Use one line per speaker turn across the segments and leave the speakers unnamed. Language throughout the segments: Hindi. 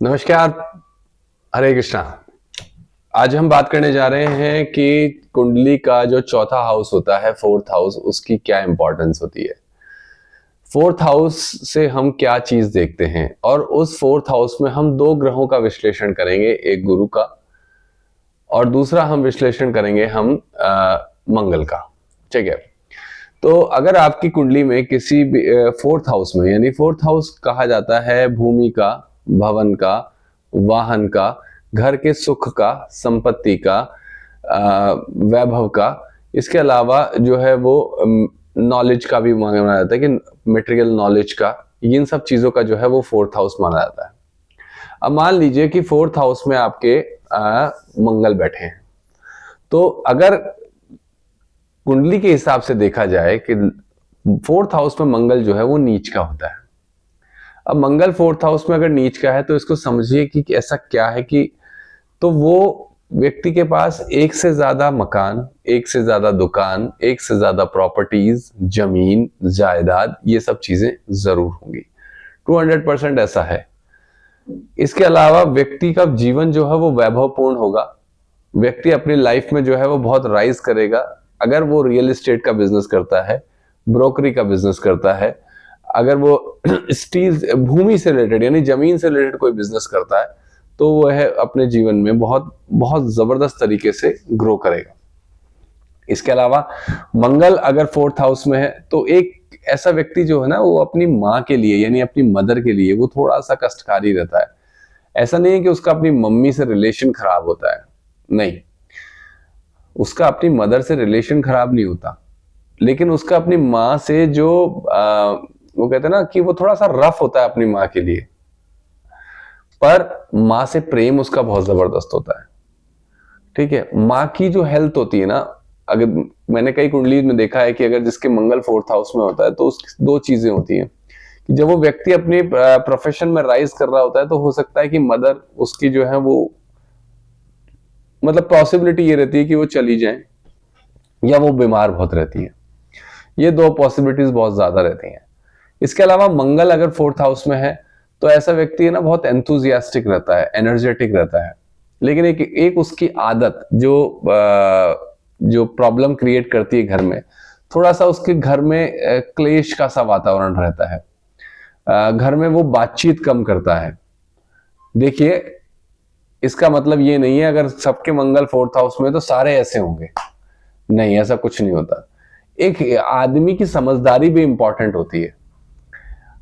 नमस्कार। हरे कृष्णा। आज हम बात करने जा रहे हैं कि कुंडली का जो चौथा हाउस होता है, फोर्थ हाउस, उसकी क्या इंपॉर्टेंस होती है। फोर्थ हाउस से हम क्या चीज देखते हैं, और उस फोर्थ हाउस में हम दो ग्रहों का विश्लेषण करेंगे, एक गुरु का और दूसरा हम विश्लेषण करेंगे मंगल का। ठीक है। तो अगर आपकी कुंडली में किसी भी फोर्थ हाउस में, यानी फोर्थ हाउस कहा जाता है भूमि का, भवन का, वाहन का, घर के सुख का, संपत्ति का, वैभव का, इसके अलावा जो है वो नॉलेज का भी माना जाता है कि मटेरियल नॉलेज का, इन सब चीजों का जो है वो फोर्थ हाउस माना जाता है। अब मान लीजिए कि फोर्थ हाउस में आपके मंगल बैठे हैं, तो अगर कुंडली के हिसाब से देखा जाए कि फोर्थ हाउस में मंगल जो है वो नीच का होता है। अब मंगल फोर्थ हाउस में अगर नीच का है तो इसको समझिए कि ऐसा क्या है कि तो वो व्यक्ति के पास एक से ज्यादा मकान, एक से ज्यादा दुकान, एक से ज्यादा प्रॉपर्टीज, जमीन जायदाद, ये सब चीजें जरूर होंगी। 200% ऐसा है। इसके अलावा व्यक्ति का जीवन जो है वो वैभवपूर्ण होगा। व्यक्ति अपनी लाइफ में जो है वो बहुत राइज करेगा। अगर वो रियल एस्टेट का बिजनेस करता है, ब्रोकरी का बिजनेस करता है, अगर वो स्टील, भूमि से रिलेटेड यानी जमीन से रिलेटेड कोई बिजनेस करता है, तो वह अपने जीवन में बहुत बहुत जबरदस्त तरीके से ग्रो करेगा। इसके अलावा मंगल अगर फोर्थ हाउस में है तो एक ऐसा व्यक्ति जो है ना, वो अपनी माँ के लिए यानी अपनी मदर के लिए वो थोड़ा सा कष्टकारी रहता है। ऐसा नहीं है कि उसका अपनी मम्मी से रिलेशन खराब होता है, नहीं, उसका अपनी मदर से रिलेशन खराब नहीं होता, लेकिन उसका अपनी माँ से जो वो कहते हैं ना कि वो थोड़ा सा रफ होता है अपनी माँ के लिए, पर माँ से प्रेम उसका बहुत जबरदस्त होता है। ठीक है। माँ की जो हेल्थ होती है ना, अगर मैंने कई कुंडली में देखा है कि अगर जिसके मंगल फोर्थ हाउस में होता है तो उस दो चीजें होती हैं कि जब वो व्यक्ति अपने प्रोफेशन में राइज कर रहा होता है तो हो सकता है कि मदर उसकी जो है वो, मतलब पॉसिबिलिटी ये रहती है कि वो चली जाए या वो बीमार बहुत रहती है। ये दो पॉसिबिलिटीज बहुत ज्यादा रहती हैं। इसके अलावा मंगल अगर फोर्थ हाउस में है तो ऐसा व्यक्ति है ना बहुत एंथुजियास्टिक रहता है, एनर्जेटिक रहता है, लेकिन एक उसकी आदत जो प्रॉब्लम क्रिएट करती है घर में, थोड़ा सा उसके घर में क्लेश का सा वातावरण रहता है। घर में वो बातचीत कम करता है। देखिए, इसका मतलब ये नहीं है अगर सबके मंगल फोर्थ हाउस में तो सारे ऐसे होंगे, नहीं, ऐसा कुछ नहीं होता। एक आदमी की समझदारी भी इंपॉर्टेंट होती है।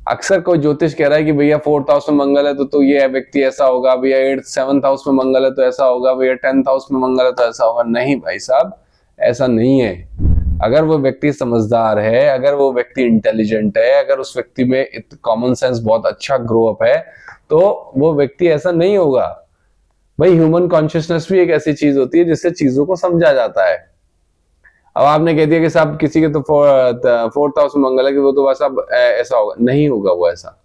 अक्सर कोई ज्योतिष कह रहा है कि भैया फोर्थ हाउस में मंगल है तो ये व्यक्ति ऐसा होगा, भैया एट्थ सेवंथ हाउस में मंगल है तो ऐसा होगा, भैया 10th हाउस में मंगल है तो ऐसा होगा। नहीं भाई साहब, ऐसा नहीं है। अगर वो व्यक्ति समझदार है, अगर वो व्यक्ति इंटेलिजेंट है, अगर उस व्यक्ति में कॉमन सेंस बहुत अच्छा ग्रो अप है, तो वो व्यक्ति ऐसा नहीं होगा। भाई ह्यूमन कॉन्शियसनेस भी एक ऐसी चीज होती है जिससे चीजों को समझा जाता है। अब आपने कह दिया कि साहब किसी के तो फोर्थ हाउस में मंगल है कि वो तो वैसा ऐसा होगा, नहीं होगा वो ऐसा।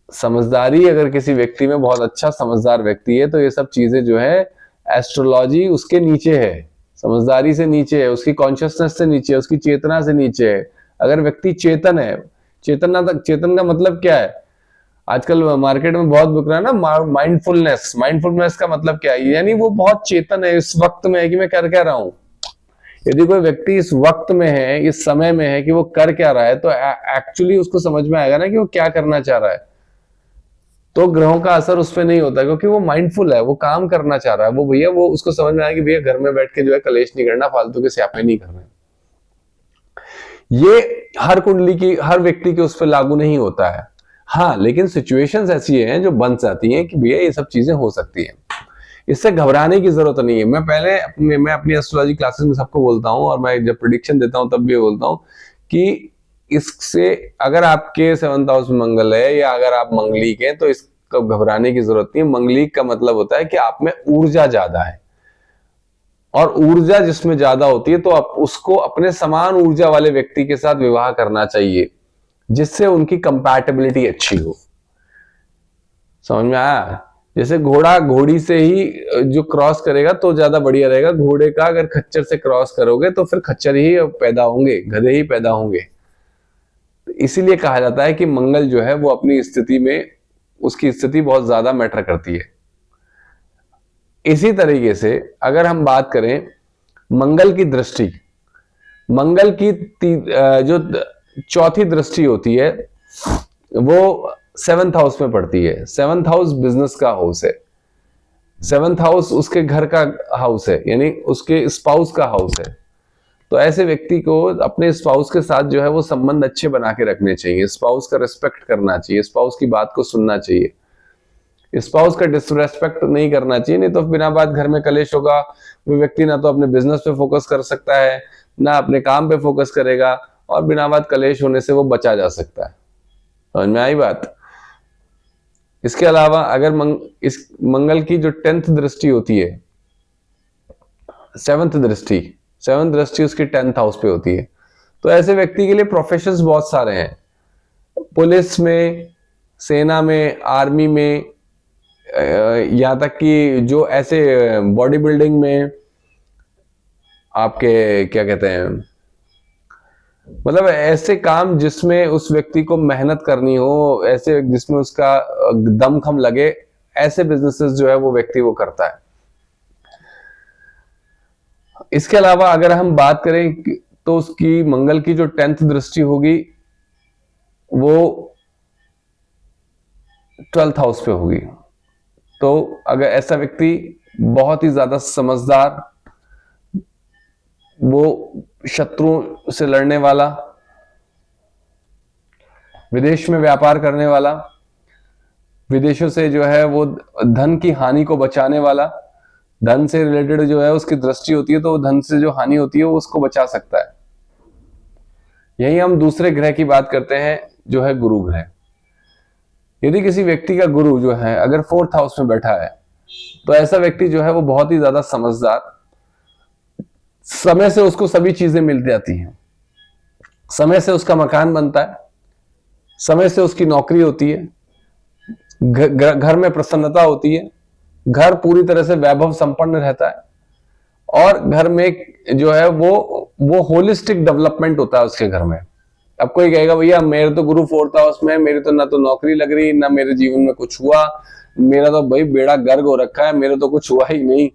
समझदारी अगर किसी व्यक्ति में बहुत अच्छा समझदार व्यक्ति है तो ये सब चीजें जो है, एस्ट्रोलॉजी उसके नीचे है, समझदारी से नीचे है, उसकी कॉन्शियसनेस से नीचे है, उसकी चेतना से नीचे है। अगर व्यक्ति चेतन है, चेतन का मतलब क्या है, आजकल मार्केट में बहुत बिक रहा है ना माइंडफुलनेस। माइंडफुलनेस का मतलब क्या है, यानी वो बहुत चेतन है, इस वक्त में है कि मैं कर क्या रहा हूं। यदि कोई व्यक्ति इस वक्त में है, इस समय में है कि वो कर क्या रहा है, तो एक्चुअली उसको समझ में आएगा ना कि वो क्या करना चाह रहा है। तो ग्रहों का असर उस पर नहीं होता क्योंकि वो माइंडफुल है, वो काम करना चाह रहा है। वो भैया वो उसको समझ में आया कि भैया घर में बैठ के जो है कलेश नहीं करना, फालतू के स्यापे नहीं करने। ये हर कुंडली की, हर व्यक्ति के उस पर लागू नहीं होता है। हाँ, लेकिन सिचुएशंस ऐसी हैं जो बन जाती हैं कि भैया ये सब चीजें हो सकती हैं। इससे घबराने की जरूरत नहीं है। मैं अपनी एस्ट्रोलॉजी क्लासेस में सबको बोलता हूं, और मैं जब प्रिडिक्शन देता हूं तब भी बोलता हूं कि इससे अगर आपके 7th हाउस में मंगल है या अगर आप मंगलिक हैं तो इसको घबराने की जरूरत नहीं है। मंगलिक का मतलब होता है कि आप में ऊर्जा ज्यादा है, और ऊर्जा जिसमें ज्यादा होती है तो आप उसको अपने समान ऊर्जा वाले व्यक्ति के साथ विवाह करना चाहिए, जिससे उनकी कंपैटिबिलिटी अच्छी हो। समझ में आया? जैसे घोड़ा घोड़ी से ही जो क्रॉस करेगा तो ज्यादा बढ़िया रहेगा। घोड़े का अगर खच्चर से क्रॉस करोगे तो फिर खच्चर ही पैदा होंगे, गधे ही पैदा होंगे। तो इसीलिए कहा जाता है कि मंगल जो है वो अपनी स्थिति में उसकी स्थिति बहुत ज्यादा मैटर करती है। इसी तरीके से अगर हम बात करें मंगल की दृष्टि, मंगल की जो चौथी दृष्टि होती है वो 7th हाउस में पड़ती है। 7th हाउस बिजनेस का हाउस है, 7th हाउस उसके घर का हाउस है, यानी उसके स्पाउस का हाउस है। तो ऐसे व्यक्ति को अपने स्पाउस के साथ जो है वो संबंध अच्छे बना के रखने चाहिए, स्पाउस का रिस्पेक्ट करना चाहिए, स्पाउस की बात को सुनना चाहिए, स्पाउस का डिसरेस्पेक्ट नहीं करना चाहिए, नहीं तो बिना बात घर में कलेश होगा। वो व्यक्ति ना तो अपने बिजनेस पे फोकस कर सकता है, ना अपने काम पे फोकस करेगा, और बिना बात कलेश होने से वो बचा जा सकता है। समझ में आई बात? इसके अलावा अगर इस मंगल की जो 10th दृष्टि होती है, 7th दृष्टि उसकी 10th हाउस पे होती है, तो ऐसे व्यक्ति के लिए प्रोफेशंस बहुत सारे हैं, पुलिस में, सेना में, आर्मी में, यहां तक कि जो ऐसे बॉडी बिल्डिंग में आपके क्या कहते हैं, मतलब ऐसे काम जिसमें उस व्यक्ति को मेहनत करनी हो, ऐसे जिसमें उसका दमखम लगे, ऐसे बिजनेसेस जो है वो व्यक्ति वो करता है। इसके अलावा अगर हम बात करें तो उसकी मंगल की जो 10th दृष्टि होगी वो 12th हाउस पे होगी। तो अगर ऐसा व्यक्ति बहुत ही ज्यादा समझदार, वो शत्रुओं से लड़ने वाला, विदेश में व्यापार करने वाला, विदेशों से जो है वो धन की हानि को बचाने वाला, धन से रिलेटेड जो है उसकी दृष्टि होती है, तो वो धन से जो हानि होती है वो उसको बचा सकता है। यही हम दूसरे ग्रह की बात करते हैं जो है गुरु ग्रह। यदि किसी व्यक्ति का गुरु जो है अगर 4th हाउस में बैठा है, तो ऐसा व्यक्ति जो है वो बहुत ही ज्यादा समझदार, समय से उसको सभी चीजें मिल जाती हैं, समय से उसका मकान बनता है, समय से उसकी नौकरी होती है, घर में प्रसन्नता होती है, घर पूरी तरह से वैभव संपन्न रहता है, और घर में जो है वो होलिस्टिक डेवलपमेंट होता है उसके घर में। अब कोई कहेगा भैया मेरे तो गुरु 4th हाउस में है, मेरी तो ना तो नौकरी लग रही, ना मेरे जीवन में कुछ हुआ, मेरा तो भाई बेड़ा गर्क हो रखा है, मेरे तो कुछ हुआ ही नहीं।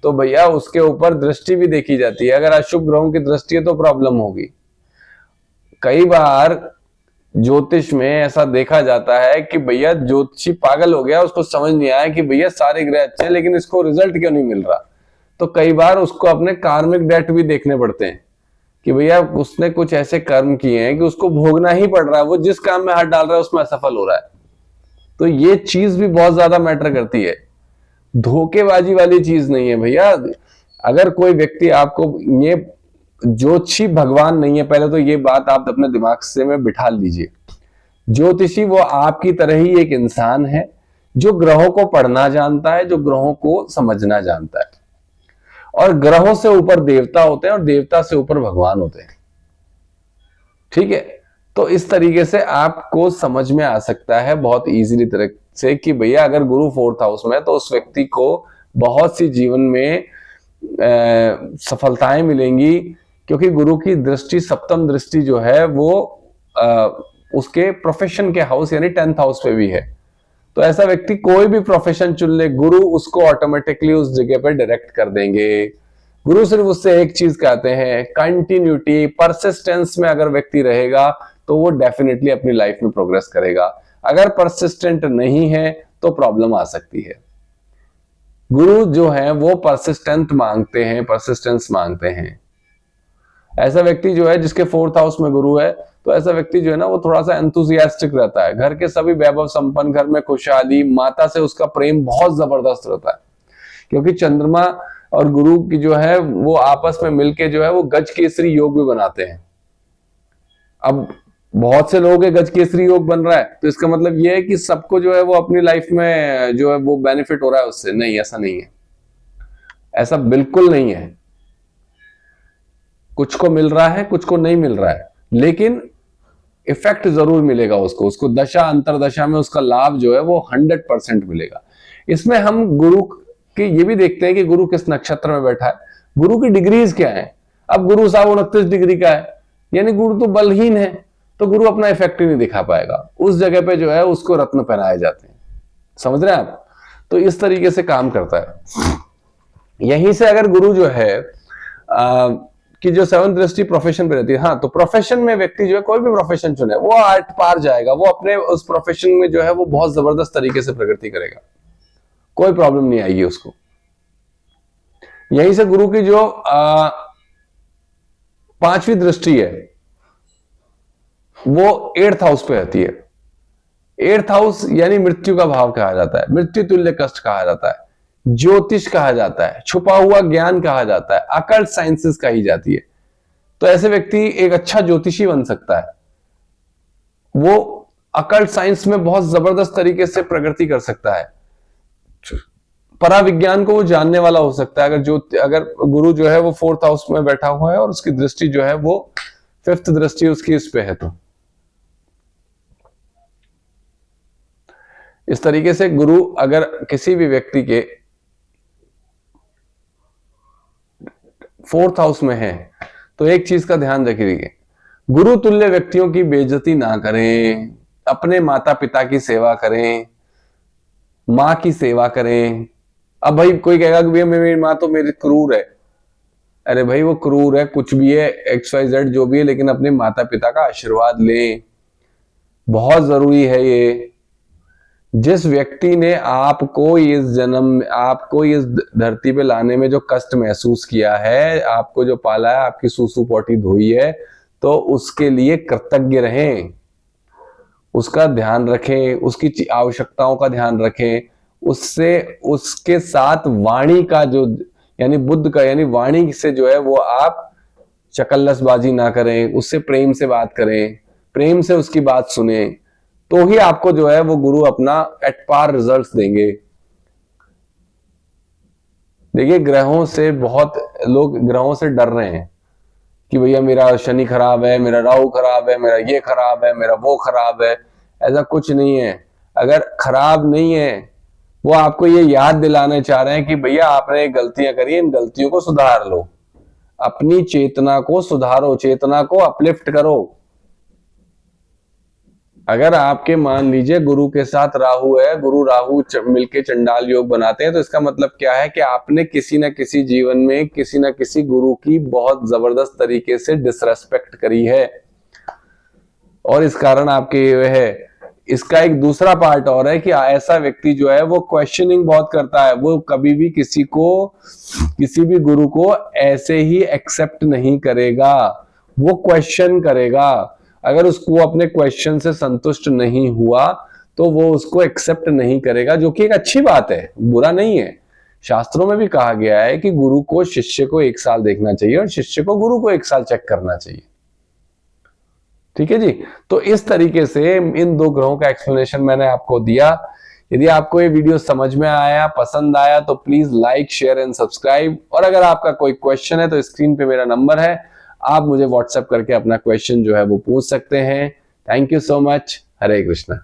तो भैया उसके ऊपर दृष्टि भी देखी जाती है, अगर अशुभ ग्रहों की दृष्टि है तो प्रॉब्लम होगी। कई बार ज्योतिष में ऐसा देखा जाता है कि भैया ज्योतिषी पागल हो गया, उसको समझ नहीं आया कि भैया सारे ग्रह अच्छे हैं लेकिन इसको रिजल्ट क्यों नहीं मिल रहा। तो कई बार उसको अपने कार्मिक डेट भी देखने पड़ते हैं कि भैया उसने कुछ ऐसे कर्म किए हैं कि उसको भोगना ही पड़ रहा है, वो जिस काम में हाथ डाल रहा है उसमें असफल हो रहा है। तो ये चीज भी बहुत ज्यादा मैटर करती है, धोखेबाजी वाली चीज नहीं है भैया। अगर कोई व्यक्ति आपको, ये ज्योतिषी भगवान नहीं है, पहले तो ये बात आप अपने दिमाग से में बिठा लीजिए। ज्योतिषी वो आपकी तरह ही एक इंसान है जो ग्रहों को पढ़ना जानता है, जो ग्रहों को समझना जानता है, और ग्रहों से ऊपर देवता होते हैं और देवता से ऊपर भगवान होते हैं। ठीक है, तो इस तरीके से आपको समझ में आ सकता है बहुत इजीली तरह से कि भैया अगर गुरु 4th हाउस में है तो उस व्यक्ति को बहुत सी जीवन में सफलताएं मिलेंगी, क्योंकि गुरु की दृष्टि 7th दृष्टि जो है वो उसके प्रोफेशन के हाउस यानी 10th हाउस पे भी है। तो ऐसा व्यक्ति कोई भी प्रोफेशन चुन ले, गुरु उसको ऑटोमेटिकली उस जगह पे डायरेक्ट कर देंगे। गुरु सिर्फ उससे एक चीज कहते हैं, कंटिन्यूटी, परसिस्टेंस में अगर व्यक्ति रहेगा तो वो डेफिनेटली अपनी लाइफ में प्रोग्रेस करेगा। अगर परसिस्टेंट नहीं है तो प्रॉब्लम आ सकती है। गुरु जो है वो परसिस्टेंस मांगते हैं। ऐसा व्यक्ति जो है जिसके 4th हाउस में गुरु है, तो ऐसा व्यक्ति जो है ना वो थोड़ा सा एंथुसियास्टिक रहता है, घर के सभी वैभव संपन्न, घर में खुशहाली, माता से उसका प्रेम बहुत जबरदस्त रहता है, क्योंकि चंद्रमा और गुरु की जो है वो आपस में मिलके जो है वो गज केसरी योग भी बनाते हैं। अब बहुत से लोगों के गज केसरी योग बन रहा है, तो इसका मतलब ये है कि सबको जो है वो अपनी लाइफ में जो है वो बेनिफिट हो रहा है उससे। नहीं, ऐसा नहीं है, ऐसा बिल्कुल नहीं है। कुछ को मिल रहा है, कुछ को नहीं मिल रहा है, लेकिन इफेक्ट जरूर मिलेगा उसको दशा अंतरदशा में उसका लाभ जो है वो 100% मिलेगा। इसमें हम गुरु के ये भी देखते हैं कि गुरु किस नक्षत्र में बैठा है, गुरु की डिग्रीज क्या है। अब गुरु साहब 29 डिग्री का है, यानी गुरु तो बलहीन है, तो गुरु अपना इफेक्ट ही नहीं दिखा पाएगा। उस जगह पे जो है उसको रत्न पहनाए जाते हैं। समझ रहे हैं आप? तो इस तरीके से काम करता है। यहीं से अगर गुरु जो है कि जो 7th दृष्टि प्रोफेशन पे रहती है, हाँ, तो प्रोफेशन में व्यक्ति जो है कोई भी प्रोफेशन चुने वो आर्ट पार जाएगा, वो अपने उस प्रोफेशन में जो है वो बहुत जबरदस्त तरीके से प्रगति करेगा, कोई प्रॉब्लम नहीं आएगी उसको। यहीं से गुरु की जो 5वीं दृष्टि है वो 8th हाउस पे रहती है। 8th हाउस यानी मृत्यु का भाव कहा जाता है, मृत्यु तुल्य कष्ट कहा जाता है, ज्योतिष कहा जाता है, छुपा हुआ ज्ञान कहा जाता है, अकल्ट साइंसेस कही जाती है। तो ऐसे व्यक्ति एक अच्छा ज्योतिषी बन सकता है, वो अकल्ट साइंस में बहुत जबरदस्त तरीके से प्रगति कर सकता है, पराविज्ञान को वो जानने वाला हो सकता है। अगर गुरु जो है वो 4th हाउस में बैठा हुआ है और उसकी दृष्टि जो है वो 5th दृष्टि उसकी इस पे है, तो इस तरीके से गुरु अगर किसी भी व्यक्ति के 4th हाउस में है तो एक चीज का ध्यान रखिए, गुरु तुल्य व्यक्तियों की बेइज्जती ना करें, अपने माता पिता की सेवा करें, माँ की सेवा करें। अब भाई कोई कहेगा कि भैया मेरी माँ तो मेरी क्रूर है, अरे भाई वो क्रूर है, कुछ भी है, XYZ जो भी है, लेकिन अपने माता पिता का आशीर्वाद लें, बहुत जरूरी है ये। जिस व्यक्ति ने आपको इस धरती पे लाने में जो कष्ट महसूस किया है, आपको जो पाला है, आपकी सूसू पोटी धोई है, तो उसके लिए कृतज्ञ रहें, उसका ध्यान रखें, उसकी आवश्यकताओं का ध्यान रखें, उसके साथ वाणी का जो यानी बुद्ध का यानी वाणी से जो है वो आप चकल्लसबाजी ना करें, उससे प्रेम से बात करें, प्रेम से उसकी बात सुने, तो ही आपको जो है वो गुरु अपना एट पार रिजल्ट्स देंगे। देखिए बहुत लोग ग्रहों से डर रहे हैं कि भैया मेरा शनि खराब है, मेरा राहु खराब है, मेरा ये खराब है, मेरा वो खराब है। ऐसा कुछ नहीं है। अगर खराब नहीं है, वो आपको ये याद दिलाना चाह रहे हैं कि भैया आपने गलतियां करी, इन गलतियों को सुधार लो, अपनी चेतना को सुधारो, चेतना को अपलिफ्ट करो। अगर आपके मान लीजिए गुरु के साथ राहु है, गुरु राहु मिलके चंडाल योग बनाते हैं, तो इसका मतलब क्या है कि आपने किसी ना किसी जीवन में किसी ना किसी गुरु की बहुत जबरदस्त तरीके से डिसरेस्पेक्ट करी है, और इस कारण आपके ये है। इसका एक दूसरा पार्ट और है कि ऐसा व्यक्ति जो है वो क्वेश्चनिंग बहुत करता है, वो कभी भी किसी भी गुरु को ऐसे ही एक्सेप्ट नहीं करेगा, वो क्वेश्चन करेगा। अगर उसको अपने क्वेश्चन से संतुष्ट नहीं हुआ तो वो उसको एक्सेप्ट नहीं करेगा, जो कि एक अच्छी बात है, बुरा नहीं है। शास्त्रों में भी कहा गया है कि गुरु को शिष्य को 1 साल देखना चाहिए और शिष्य को गुरु को 1 साल चेक करना चाहिए। ठीक है जी। तो इस तरीके से इन 2 ग्रहों का एक्सप्लेनेशन मैंने आपको दिया। यदि आपको ये वीडियो समझ में आया, पसंद आया, तो please like, share and subscribe. और अगर आपका कोई क्वेश्चन है तो स्क्रीन पे मेरा नंबर है, आप मुझे व्हाट्सएप करके अपना क्वेश्चन जो है वो पूछ सकते हैं। Thank you so much. Hare Krishna.